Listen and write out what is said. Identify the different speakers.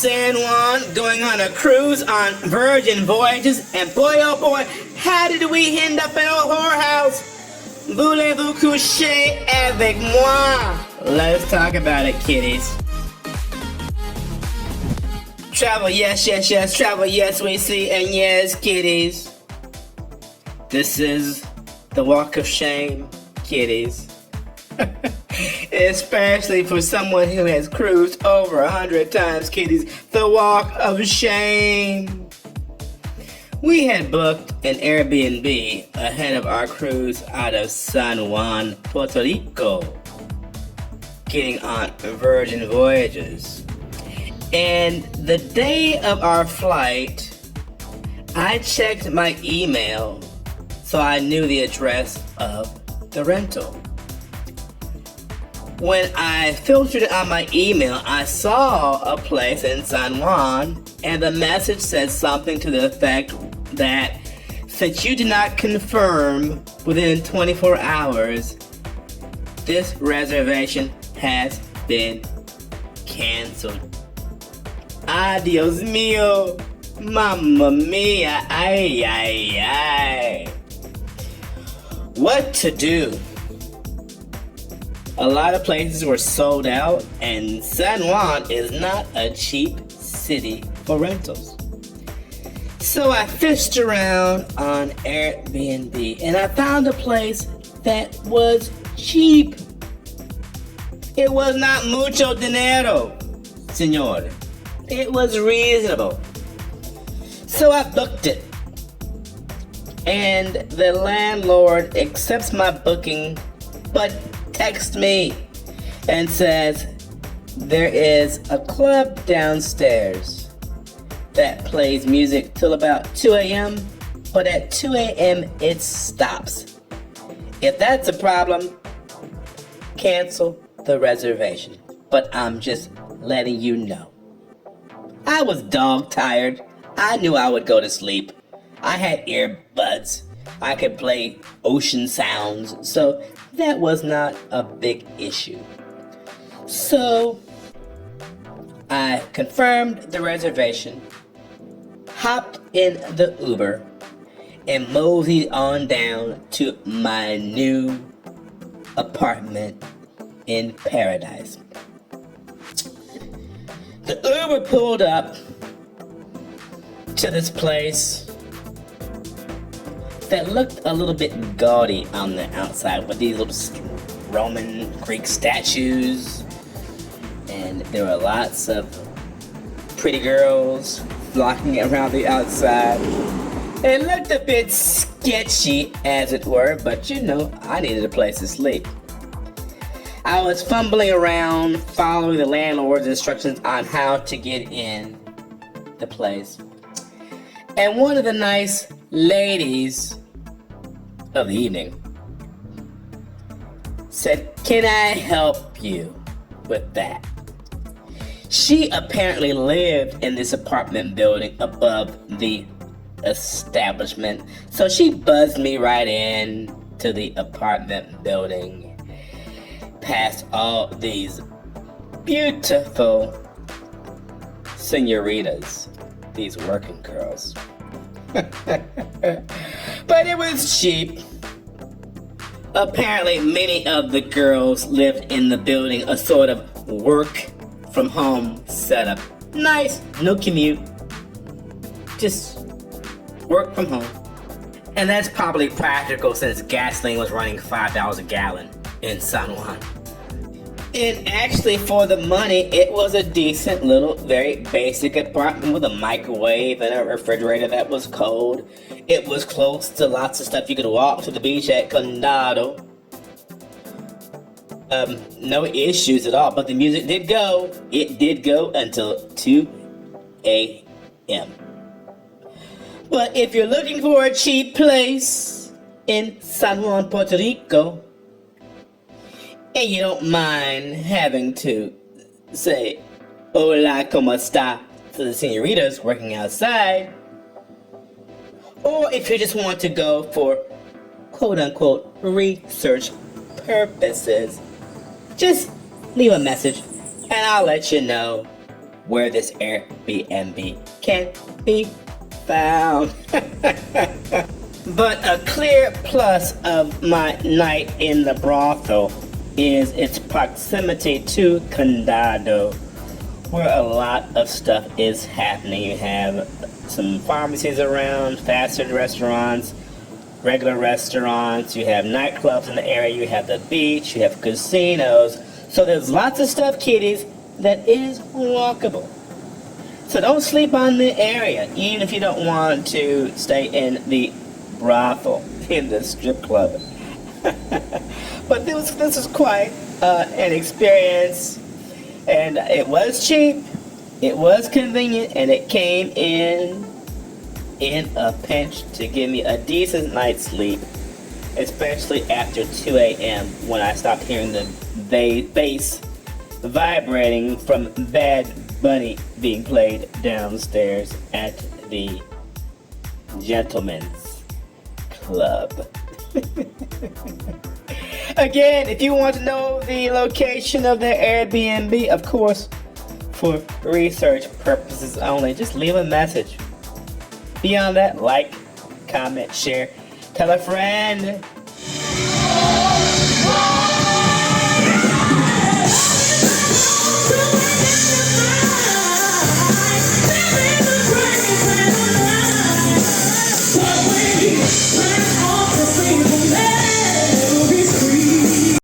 Speaker 1: San Juan, going on a cruise on Virgin Voyages, and boy oh boy, how did we end up at old whorehouse? Voulez-vous coucher avec moi? Let's talk about it, kiddies. Travel, yes, yes, yes, travel, yes, we see, and yes, kiddies. This is the walk of shame, kiddies. Especially for someone who has cruised over 100 times, kiddies. The walk of shame. We had booked an Airbnb ahead of our cruise out of San Juan, Puerto Rico, getting on Virgin Voyages. And the day of our flight, I checked my email so I knew the address of the rental. When I filtered it on my email, I saw a place in San Juan, and the message said something to the effect that since you did not confirm within 24 hours, this reservation has been canceled. Adios mío, mamma mia, ay, ay, ay. What to do? A lot of places were sold out, and San Juan is not a cheap city for rentals. So I fished around on Airbnb, and I found a place that was cheap. It was not mucho dinero, señor. It was reasonable. So I booked it. And the landlord accepts my booking, but texts me and says there is a club downstairs that plays music till about 2 a.m., but at 2 a.m. it stops. If that's a problem, cancel the reservation. But I'm just letting you know. I was dog tired. I knew I would go to sleep. I had earbuds. I could play ocean sounds, so that was not a big issue. So I confirmed the reservation, hopped in the Uber, and moseyed on down to my new apartment in paradise. The Uber pulled up to this place that looked a little bit gaudy on the outside with these little Roman Greek statues, and there were lots of pretty girls flocking around the outside. It looked a bit sketchy, as it were, but you know, I needed a place to sleep. I was fumbling around, following the landlord's instructions on how to get in the place. And one of the nice ladies of the evening said, "Can I help you with that?" She apparently lived in this apartment building above the establishment, so she buzzed me right in to the apartment building, past all these beautiful senoritas, these working girls. But it was cheap. Apparently many of the girls lived in the building, a sort of work from home setup. Nice, no commute, just work from home. And that's probably practical since gasoline was running $5 a gallon in San Juan. And actually, for the money, it was a decent little, very basic apartment with a microwave and a refrigerator that was cold. It was close to lots of stuff. You could walk to the beach at Condado. No issues at all, but the music did go. It did go until 2 a.m. But if you're looking for a cheap place in San Juan, Puerto Rico, and you don't mind having to say hola, como esta to the senoritas working outside, or if you just want to go for quote-unquote research purposes, just leave a message and I'll let you know where this Airbnb can be found. But a clear plus of my night in the brothel is its proximity to Condado, where a lot of stuff is happening. You have some pharmacies around, fast food restaurants, regular restaurants, you have nightclubs in the area, you have the beach, you have casinos. So there's lots of stuff, kiddies, that is walkable. So don't sleep on the area, even if you don't want to stay in the brothel, in the strip club. But this was quite an experience, and it was cheap, it was convenient, and it came in a pinch to give me a decent night's sleep, especially after 2 a.m. when I stopped hearing the bass vibrating from Bad Bunny being played downstairs at the Gentleman's Club. Again, if you want to know the location of the Airbnb, of course, for research purposes only, just leave a message. Beyond that, like, comment, share, tell a friend.